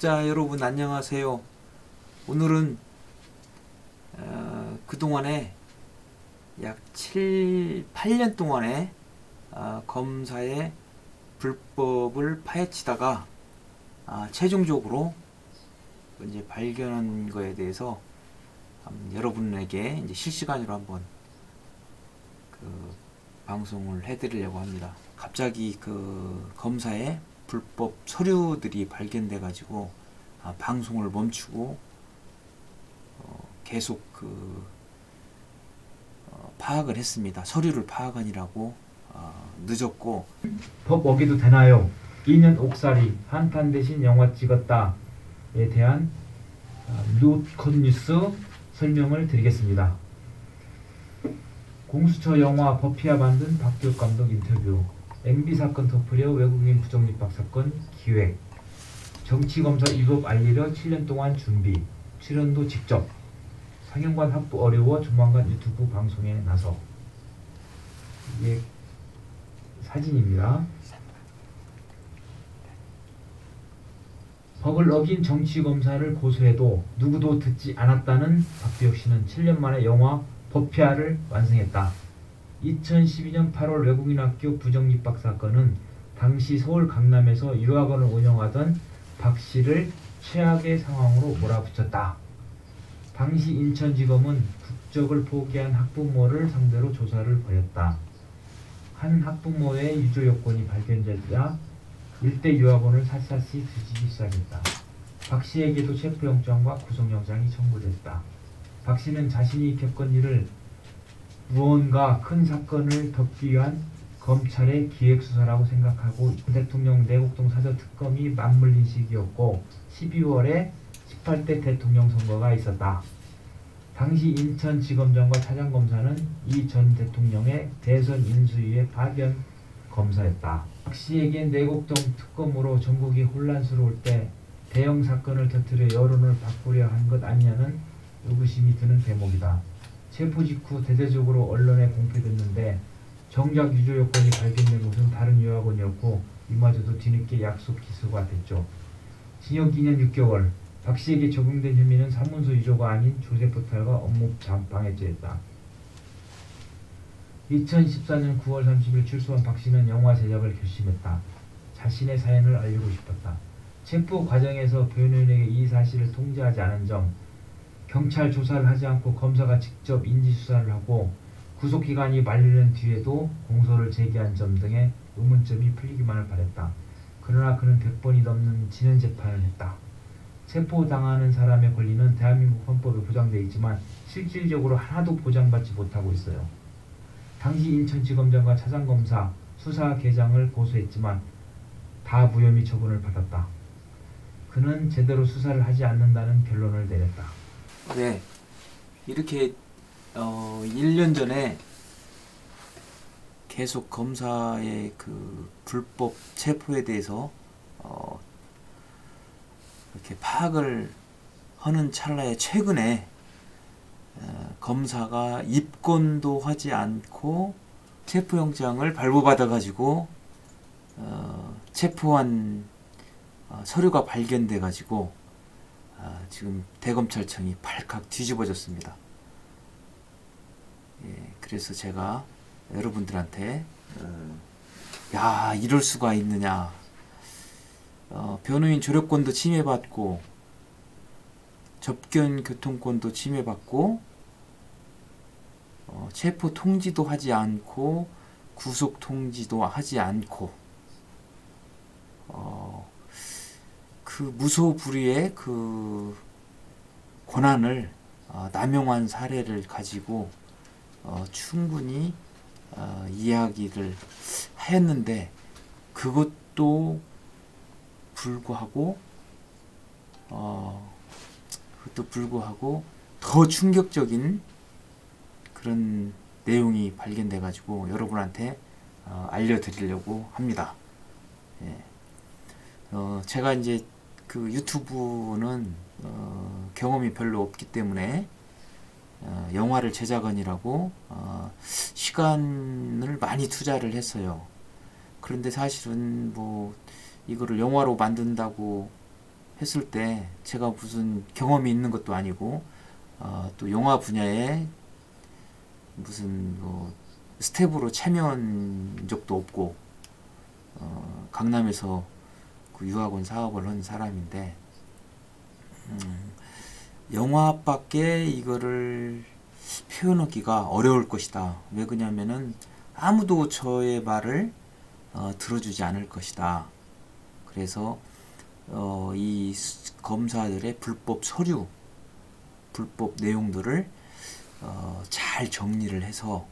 구독자 여러분 안녕하세요. 오늘은 그동안에 약 8년 동안의 검사의 불법을 파헤치다가 최종적으로 이제 발견한 거에 대해서 여러분에게 이제 실시간으로 한번 방송을 해드리려고 합니다. 갑자기 검사의 불법 서류들이 발견돼 가지고 방송을 멈추고 계속 파악을 했습니다. 서류를 파악하느라고 늦었고. 법 어기도 되나요? 2년 옥살이 한판 대신 영화 찍었다에 대한 뉴컷 뉴스 설명을 드리겠습니다. 공수처 영화 버피아 만든 박기옥 감독 인터뷰, MB 사건 덮으려 외국인 부정입학 사건 기획, 정치검사 위법 알리려 7년 동안 준비, 출연도 직접, 상영관 확보 어려워 조만간 유튜브 방송에 나서. 이게 사진입니다. 법을 어긴 정치검사를 고소해도 누구도 듣지 않았다는 박기옥 씨는 7년 만에 영화 버피아를 완성했다. 2012년 8월 외국인 학교 부정입학 사건은 당시 서울 강남에서 유학원을 운영하던 박 씨를 최악의 상황으로 몰아붙였다. 당시 인천지검은 국적을 포기한 학부모를 상대로 조사를 벌였다. 한 학부모의 유조 요건이 발견되자 일대 유학원을 샅샅이 뒤지기 시작했다. 박 씨에게도 체포영장과 구속영장이 청구됐다. 박 씨는 자신이 겪은 일을 무언가 큰 사건을 덮기 위한 검찰의 기획수사라고 생각하고 대통령 내곡동 사저 특검이 맞물린 시기였고 12월에 18대 대통령 선거가 있었다. 당시 인천지검장과 차장검사는 이 전 대통령의 대선 인수위의 파견 검사였다. 박 씨에겐 내곡동 특검으로 전국이 혼란스러울 때 대형 사건을 터뜨려 여론을 바꾸려 한 것 아니냐는 의구심이 드는 대목이다. 체포 직후 대대적으로 언론에 공표됐는데 정작 유조 요건이 발견된 곳은 다른 유학원이었고 이마저도 뒤늦게 약속 기소가 됐죠. 징역 2년 6개월. 박 씨에게 적용된 혐의는 사문서 유조가 아닌 조세포탈과 업무 방해죄였다. 2014년 9월 30일 출소한 박 씨는 영화 제작을 결심했다. 자신의 사연을 알리고 싶었다. 체포 과정에서 변호인에게 이 사실을 통지하지 않은 점, 경찰 조사를 하지 않고 검사가 직접 인지수사를 하고 구속기간이 만료된 뒤에도 공소를 제기한 점 등의 의문점이 풀리기만을 바랬다. 그러나 그는 100번이 넘는 진행 재판을 했다. 체포당하는 사람의 권리는 대한민국 헌법에 보장되어 있지만 실질적으로 하나도 보장받지 못하고 있어요. 당시 인천지검장과 차장검사, 수사계장을 고소했지만 다 무혐의 처분을 받았다. 그는 제대로 수사를 하지 않는다는 결론을 내렸다. 네, 이렇게 1년 전에 계속 검사의 불법 체포에 대해서 이렇게 파악을 하는 찰나에 최근에 검사가 입건도 하지 않고 체포영장을 발부받아 가지고 체포한 서류가 발견돼 가지고 지금 대검찰청이 발칵 뒤집어졌습니다. 예, 그래서 제가 여러분들한테 야, 이럴 수가 있느냐, 변호인 조력권도 침해받고 접견 교통권도 침해받고 체포 통지도 하지 않고 구속 통지도 하지 않고 무소불위의 권한을 남용한 사례를 가지고 충분히 이야기를 하였는데 그것도 불구하고 더 충격적인 그런 내용이 발견돼 가지고 여러분한테 알려드리려고 합니다. 예. 제가 이제 유튜브는 경험이 별로 없기 때문에 영화를 제작하느라고 시간을 많이 투자를 했어요. 그런데 사실은 이거를 영화로 만든다고 했을 때 제가 무슨 경험이 있는 것도 아니고 또 영화 분야에 무슨 뭐 스텝으로 참여한 적도 없고 강남에서 그 유학원 사업을 한 사람인데 영화밖에 이거를 표현하기가 어려울 것이다. 왜 그러냐면은 아무도 저의 말을 들어주지 않을 것이다. 그래서 이 검사들의 불법 서류, 불법 내용들을 잘 정리를 해서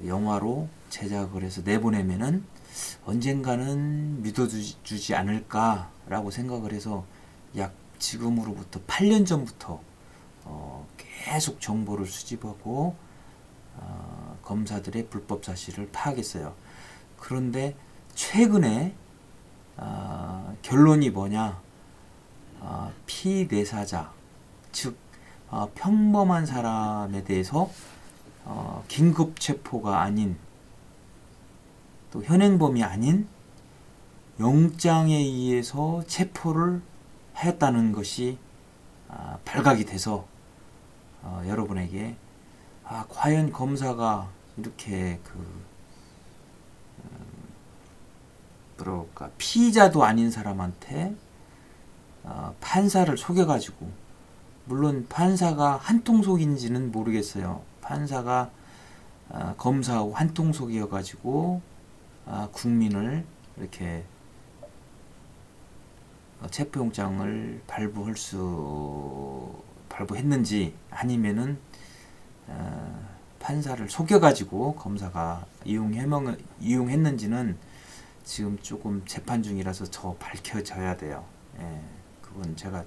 영화로 제작을 해서 내보내면은 언젠가는 믿어주지 않을까라고 생각을 해서 약 지금으로부터 8년 전부터 계속 정보를 수집하고 검사들의 불법 사실을 파악했어요. 그런데 최근에 결론이 뭐냐? 피내사자, 즉 평범한 사람에 대해서 긴급 체포가 아닌 또 현행범이 아닌 영장에 의해서 체포를 하였다는 것이 발각이 돼서 여러분에게 과연 검사가 이렇게 뭐랄까 피의자도 아닌 사람한테 판사를 속여가지고, 물론 판사가 한통속인지는 모르겠어요. 판사가 검사하고 한통속이어가지고 국민을 이렇게 체포영장을 발부했는지 아니면은 판사를 속여가지고 검사가 이용했는지는 지금 조금 재판 중이라서 더 밝혀져야 돼요. 예, 그건 제가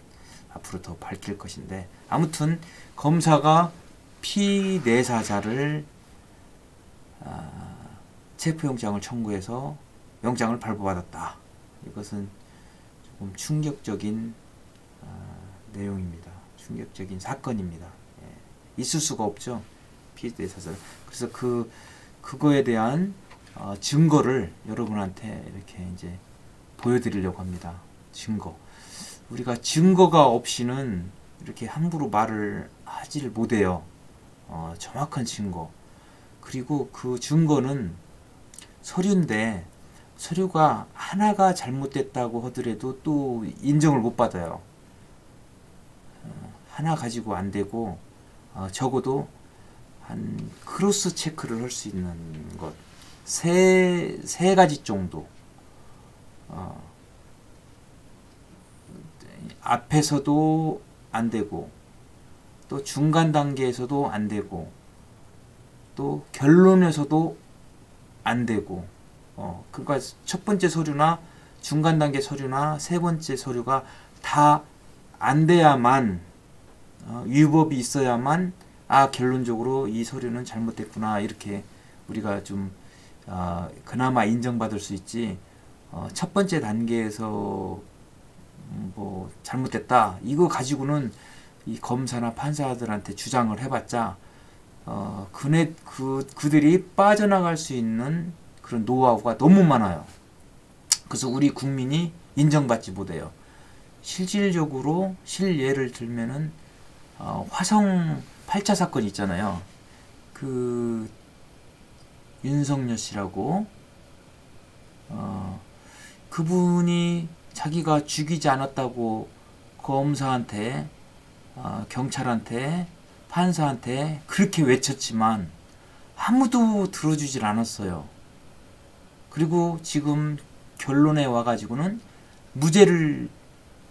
앞으로 더 밝힐 것인데, 아무튼 검사가 피내사자를 체포영장을 청구해서 영장을 발부받았다. 이것은 조금 충격적인 내용입니다. 충격적인 사건입니다. 예, 있을 수가 없죠. 피내사자. 그래서 그거에 대한 증거를 여러분한테 이렇게 이제 보여드리려고 합니다. 증거. 우리가 증거가 없이는 이렇게 함부로 말을 하지를 못해요. 정확한 증거. 그리고 그 증거는 서류인데, 서류가 하나가 잘못됐다고 하더라도 또 인정을 못 받아요. 하나 가지고 안 되고 적어도 한 크로스 체크를 할 수 있는 것 세 가지 정도, 앞에서도 안 되고 또 중간 단계에서도 안 되고 또 결론에서도 안 되고, 그러니까 첫 번째 서류나 중간 단계 서류나 세 번째 서류가 다 안 돼야만, 위법이 있어야만 결론적으로 이 서류는 잘못됐구나 이렇게 우리가 좀 그나마 인정받을 수 있지. 첫 번째 단계에서 뭐 잘못됐다 이거 가지고는 이 검사나 판사들한테 주장을 해봤자 그들이 빠져나갈 수 있는 그런 노하우가 너무 많아요. 그래서 우리 국민이 인정받지 못해요. 실질적으로 실예를 들면은 화성 8차 사건 있잖아요. 윤석열 씨라고 그분이 자기가 죽이지 않았다고 검사한테, 경찰한테, 판사한테 그렇게 외쳤지만 아무도 들어주질 않았어요. 그리고 지금 결론에 와가지고는 무죄를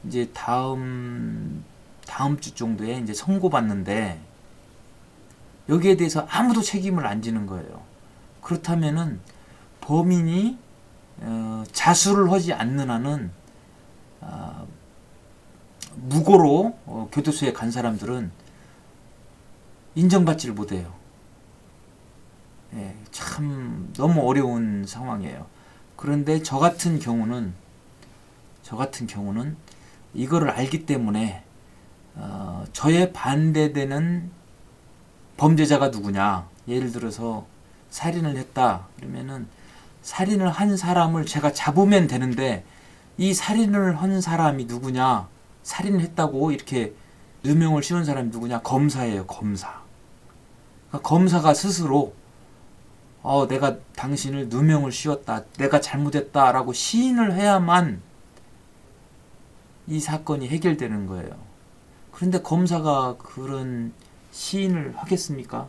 이제 다음 주 정도에 이제 선고받는데 여기에 대해서 아무도 책임을 안 지는 거예요. 그렇다면은 범인이 자수를 하지 않는 한은 무고로 교도소에 간 사람들은 인정받지를 못해요. 예, 참 너무 어려운 상황이에요. 그런데 저 같은 경우는 이거를 알기 때문에 저에 반대되는 범죄자가 누구냐, 예를 들어서 살인을 했다 그러면은 살인을 한 사람을 제가 잡으면 되는데 이 살인을 한 사람이 누구냐, 살인했다고 이렇게 누명을 씌운 사람이 누구냐, 검사예요. 검사. 그러니까 검사가 스스로 내가 당신을 누명을 씌웠다, 내가 잘못했다라고 시인을 해야만 이 사건이 해결되는 거예요. 그런데 검사가 그런 시인을 하겠습니까?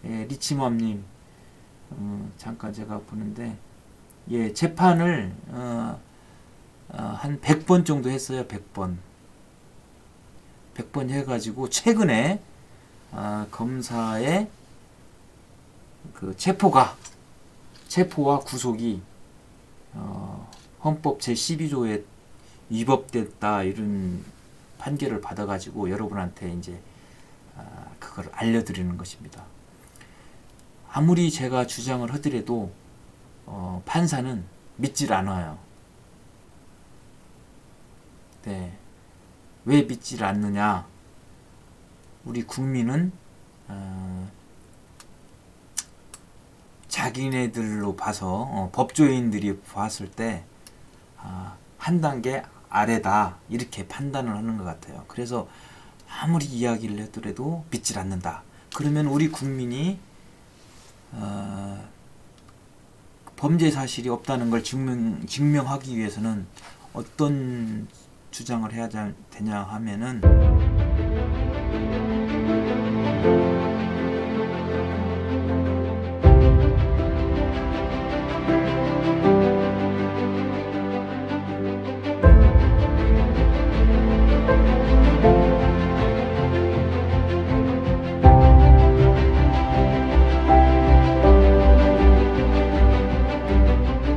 예, 리치맘님, 잠깐 제가 보는데, 예, 재판을 한 100번 정도 했어요. 100번. 100번 해가지고 최근에 검사의 그 체포와 구속이 헌법 제12조에 위법됐다, 이런 판결을 받아가지고 여러분한테 이제 그걸 알려드리는 것입니다. 아무리 제가 주장을 하더라도 판사는 믿질 않아요. 네. 왜 믿질 않느냐? 우리 국민은 자기네들로 봐서 법조인들이 봤을 때 한 단계 아래다, 이렇게 판단을 하는 것 같아요. 그래서 아무리 이야기를 하더라도 믿질 않는다. 그러면 우리 국민이 범죄 사실이 없다는 걸 증명하기 위해서는 어떤 주장을 해야 되냐 하면은